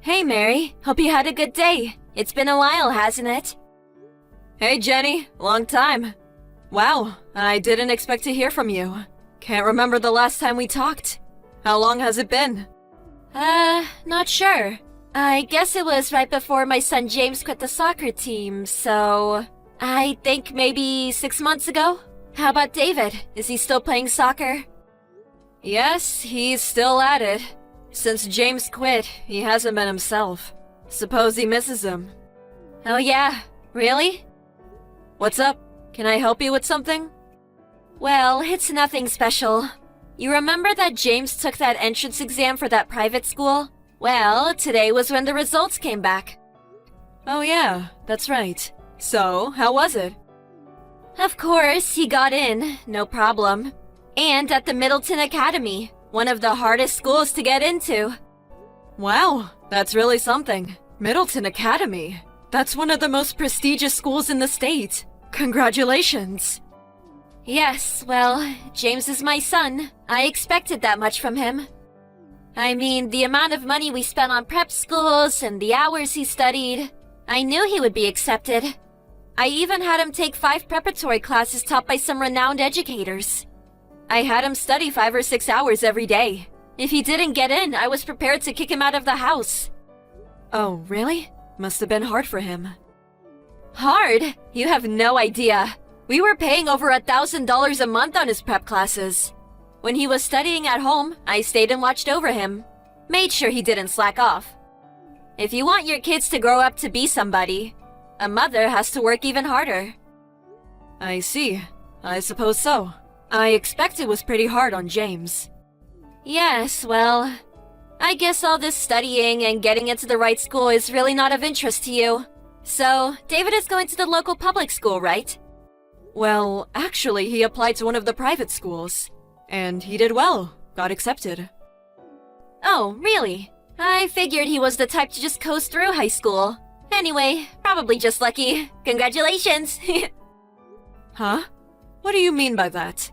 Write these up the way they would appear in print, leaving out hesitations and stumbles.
Hey Mary, hope you had a good day. It's been a while, hasn't it? Hey Jenny, long time. Wow, I didn't expect to hear from you. Can't remember the last time we talked. How long has it been? Not sure. I guess it was right before my son James quit the soccer team, so... I think maybe 6 months ago? How about David? Is he still playing soccer? Yes, he's still at it. Since James quit, he hasn't been himself. Suppose he misses him. Oh yeah, really? What's up? Can I help you with something? Well, it's nothing special. You remember that James took that entrance exam for that private school? Well, today was when the results came back. Oh yeah, that's right. So, how was it? Of course, he got in, no problem. And at the Middleton Academy, one of the hardest schools to get into. Wow, that's really something. Middleton Academy. That's one of the most prestigious schools in the state. Congratulations. Yes, well, James is my son. I expected that much from him. I mean, the amount of money we spent on prep schools and the hours he studied, I knew he would be accepted. I even had him take 5 preparatory classes taught by some renowned educators. I had him study 5 or 6 hours every day. If he didn't get in, I was prepared to kick him out of the house. Oh, really? Must have been hard for him. Hard? You have no idea. We were paying over $1,000 a month on his prep classes. When he was studying at home, I stayed and watched over him. Made sure he didn't slack off. If you want your kids to grow up to be somebody, a mother has to work even harder. I see. I suppose so. I expect it was pretty hard on James. Yes, well, I guess all this studying and getting into the right school is really not of interest to you. So, David is going to the local public school, right? Well, actually, he applied to one of the private schools. And he did well. Got accepted. Oh, really? I figured he was the type to just coast through high school. Anyway, probably just lucky. Congratulations! Huh? What do you mean by that?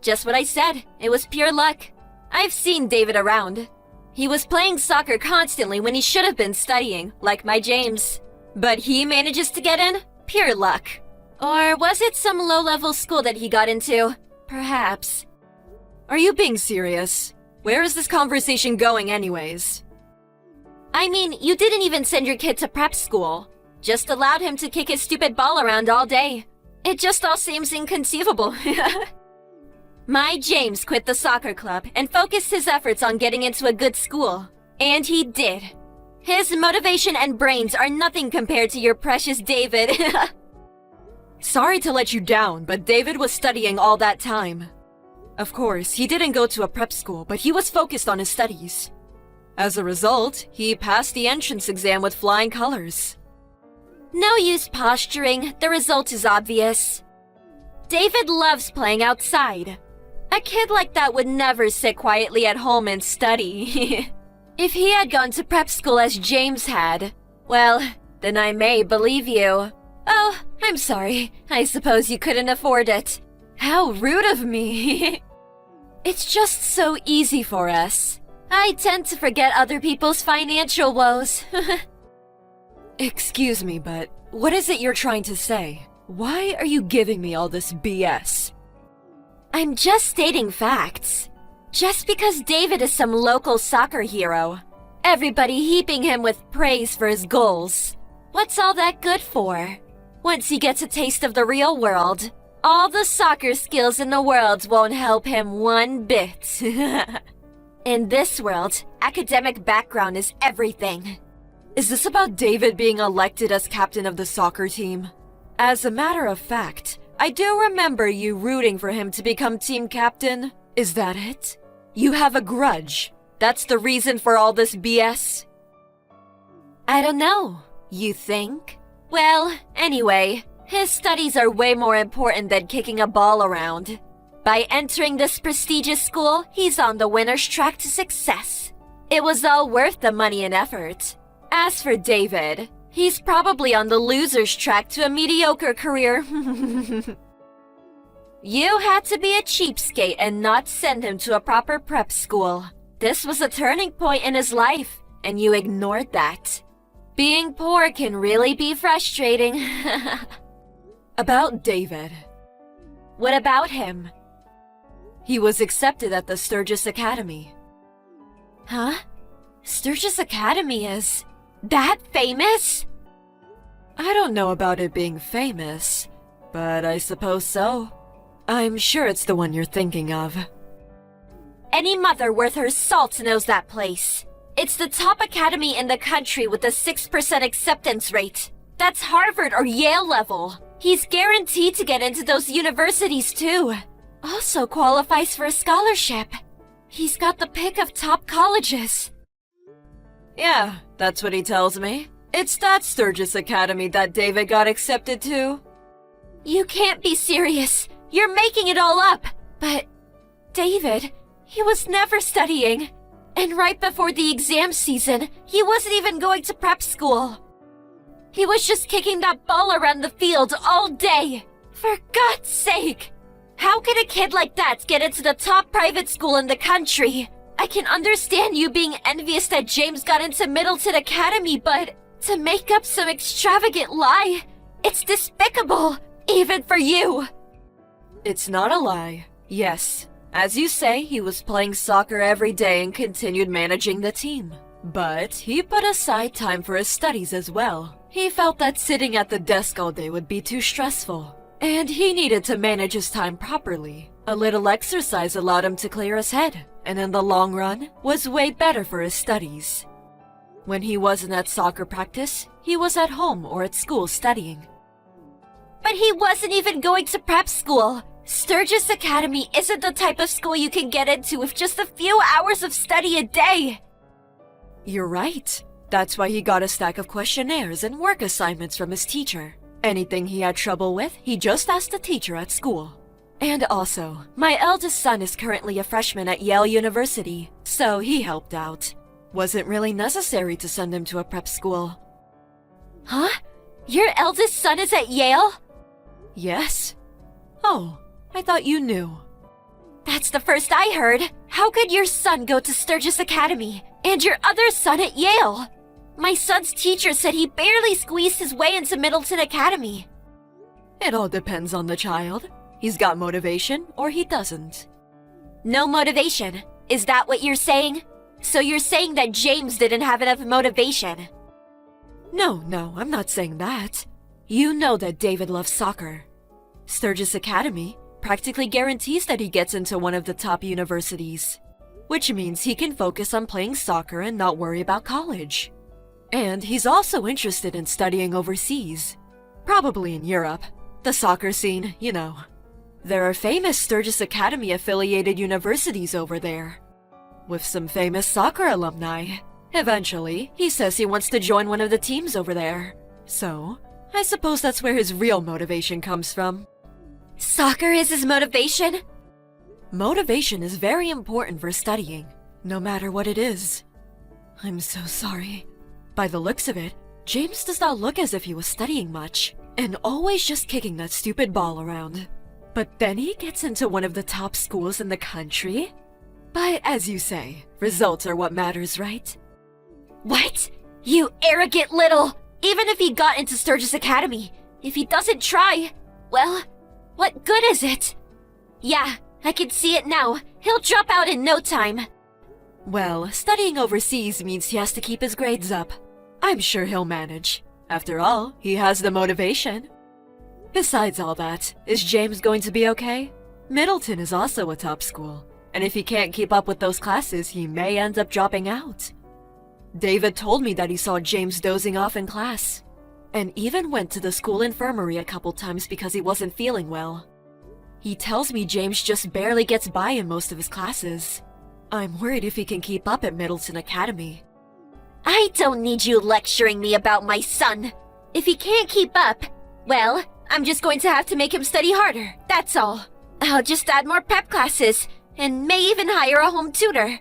Just what I said. It was pure luck. I've seen David around. He was playing soccer constantly when he should have been studying, like my James. But he manages to get in? Pure luck. Or was it some low-level school that he got into? Perhaps. Are you being serious? Where is this conversation going anyways? I mean, you didn't even send your kid to prep school. Just allowed him to kick his stupid ball around all day. It just all seems inconceivable. My James quit the soccer club and focused his efforts on getting into a good school. And he did. His motivation and brains are nothing compared to your precious David. Sorry to let you down, but David was studying all that time. Of course, he didn't go to a prep school, but he was focused on his studies. As a result, he passed the entrance exam with flying colors. No use posturing, the result is obvious. David loves playing outside. A kid like that would never sit quietly at home and study. If he had gone to prep school as James had, well, then I may believe you. Oh, I'm sorry. I suppose you couldn't afford it. How rude of me. It's just so easy for us. I tend to forget other people's financial woes. Excuse me, but what is it you're trying to say? Why are you giving me all this BS? I'm just stating facts. Just because David is some local soccer hero, everybody heaping him with praise for his goals. What's all that good for? Once he gets a taste of the real world, all the soccer skills in the world won't help him one bit. In this world, academic background is everything. Is this about David being elected as captain of the soccer team? As a matter of fact, I do remember you rooting for him to become team captain. Is that it? You have a grudge. That's the reason for all this BS? I don't know. You think? Well, anyway, his studies are way more important than kicking a ball around. By entering this prestigious school, he's on the winner's track to success. It was all worth the money and effort. As for David, he's probably on the loser's track to a mediocre career. You had to be a cheapskate and not send him to a proper prep school. This was a turning point in his life, and you ignored that. Being poor can really be frustrating. About David. What about him? He was accepted at the Sturgis Academy. Huh? Sturgis Academy is that famous? I don't know about it being famous, but I suppose so. I'm sure it's the one you're thinking of. Any mother worth her salt knows that place. It's the top academy in the country with a 6% acceptance rate. That's Harvard or Yale level. He's guaranteed to get into those universities too. Also qualifies for a scholarship. He's got the pick of top colleges. Yeah, that's what he tells me. It's that Sturgis Academy that David got accepted to. You can't be serious. You're making it all up. But David, he was never studying. And right before the exam season, he wasn't even going to prep school. He was just kicking that ball around the field all day. For God's sake! How can a kid like that get into the top private school in the country? I can understand you being envious that James got into Middleton Academy, but to make up some extravagant lie, it's despicable, even for you. It's not a lie. Yes, as you say, he was playing soccer every day and continued managing the team. But he put aside time for his studies as well. He felt that sitting at the desk all day would be too stressful, and he needed to manage his time properly. A little exercise allowed him to clear his head, and in the long run, was way better for his studies. When he wasn't at soccer practice, he was at home or at school studying. But he wasn't even going to prep school. Sturgis Academy isn't the type of school you can get into with just a few hours of study a day. You're right. That's why he got a stack of questionnaires and work assignments from his teacher. Anything he had trouble with, he just asked the teacher at school. And also, my eldest son is currently a freshman at Yale University, so he helped out. Wasn't really necessary to send him to a prep school. Huh? Your eldest son is at Yale? Yes. Oh, I thought you knew. That's the first I heard. How could your son go to Sturgis Academy and your other son at Yale? My son's teacher said he barely squeezed his way into Middleton Academy. It all depends on the child. He's got motivation or he doesn't. No motivation. Is that what you're saying? So you're saying that James didn't have enough motivation? No, I'm not saying that. You know that David loves soccer. Sturgis Academy practically guarantees that he gets into one of the top universities, which means he can focus on playing soccer and not worry about college. And he's also interested in studying overseas, probably in Europe. The soccer scene, you know. There are famous Sturgis Academy affiliated universities over there, with some famous soccer alumni. Eventually, he says he wants to join one of the teams over there. So, I suppose that's where his real motivation comes from. Soccer is his motivation? Motivation is very important for studying, no matter what it is. I'm so sorry. By the looks of it, James does not look as if he was studying much, and always just kicking that stupid ball around. But then he gets into one of the top schools in the country? But as you say, results are what matters, right? What? You arrogant little... Even if he got into Sturgis Academy, if he doesn't try, well, what good is it? Yeah, I can see it now. He'll drop out in no time. Well, studying overseas means he has to keep his grades up. I'm sure he'll manage. After all, he has the motivation. Besides all that, is James going to be okay? Middleton is also a top school, and if he can't keep up with those classes, he may end up dropping out. David told me that he saw James dozing off in class, and even went to the school infirmary a couple times because he wasn't feeling well. He tells me James just barely gets by in most of his classes. I'm worried if he can keep up at Middleton Academy. I don't need you lecturing me about my son. If he can't keep up, well, I'm just going to have to make him study harder, that's all. I'll just add more prep classes, and may even hire a home tutor.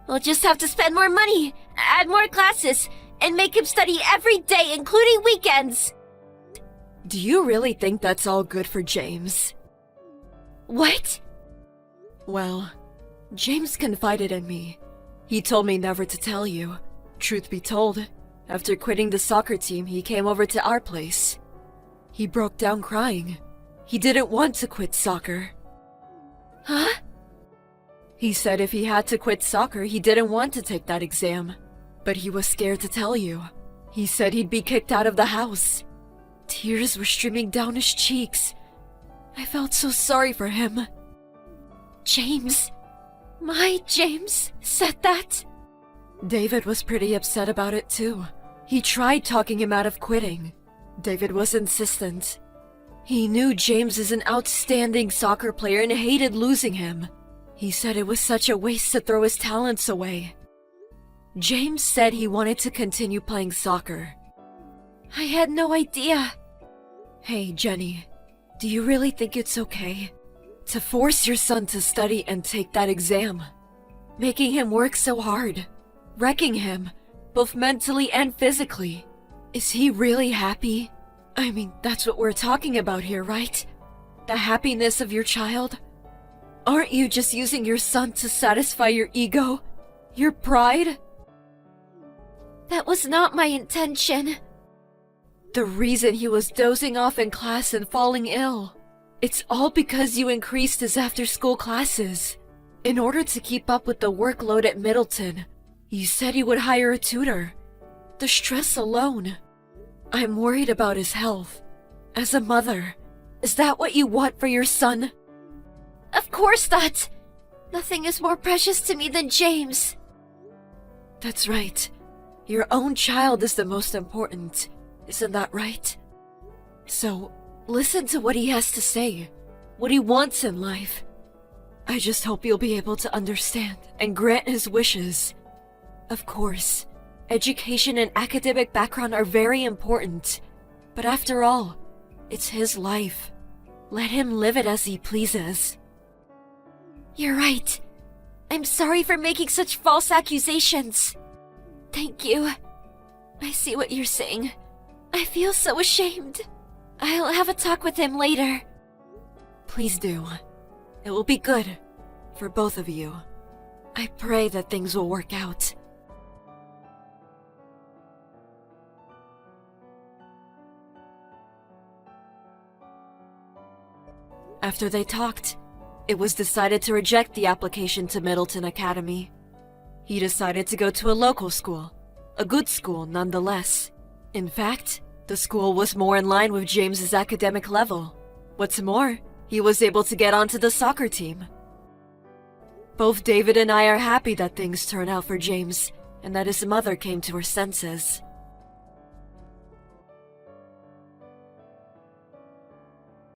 We'll just have to spend more money, add more classes, and make him study every day, including weekends. Do you really think that's all good for James? What? Well, James confided in me. He told me never to tell you, Truth be told, after quitting the soccer team, he came over to our place. He broke down crying. He didn't want to quit soccer. Huh? He said if he had to quit soccer, he didn't want to take that exam. But he was scared to tell you. He said he'd be kicked out of the house. Tears were streaming down his cheeks. I felt so sorry for him. James, my James, said that? David was pretty upset about it too. He tried talking him out of quitting. David was insistent. He knew James is an outstanding soccer player and hated losing him. He said it was such a waste to throw his talents away. James said he wanted to continue playing soccer. I had no idea. Hey, Jenny, do you really think it's okay to force your son to study and take that exam? Making him work so hard, wrecking him, both mentally and physically. Is he really happy? I mean, that's what we're talking about here, right? The happiness of your child? Aren't you just using your son to satisfy your ego? Your pride? That was not my intention. The reason he was dozing off in class and falling ill. It's all because you increased his after-school classes. In order to keep up with the workload at Middleton, you said you would hire a tutor. The stress alone. I'm worried about his health. As a mother, is that what you want for your son? Of course not! Nothing is more precious to me than James. That's right. Your own child is the most important. Isn't that right? So, listen to what he has to say. What he wants in life. I just hope you'll be able to understand and grant his wishes. Of course, education and academic background are very important. But after all, it's his life. Let him live it as he pleases. You're right. I'm sorry for making such false accusations. Thank you. I see what you're saying. I feel so ashamed. I'll have a talk with him later. Please do. It will be good for both of you. I pray that things will work out. After they talked, it was decided to reject the application to Middleton Academy. He decided to go to a local school, a good school nonetheless. In fact, the school was more in line with James's academic level. What's more, he was able to get onto the soccer team. Both David and I are happy that things turned out for James and that his mother came to her senses.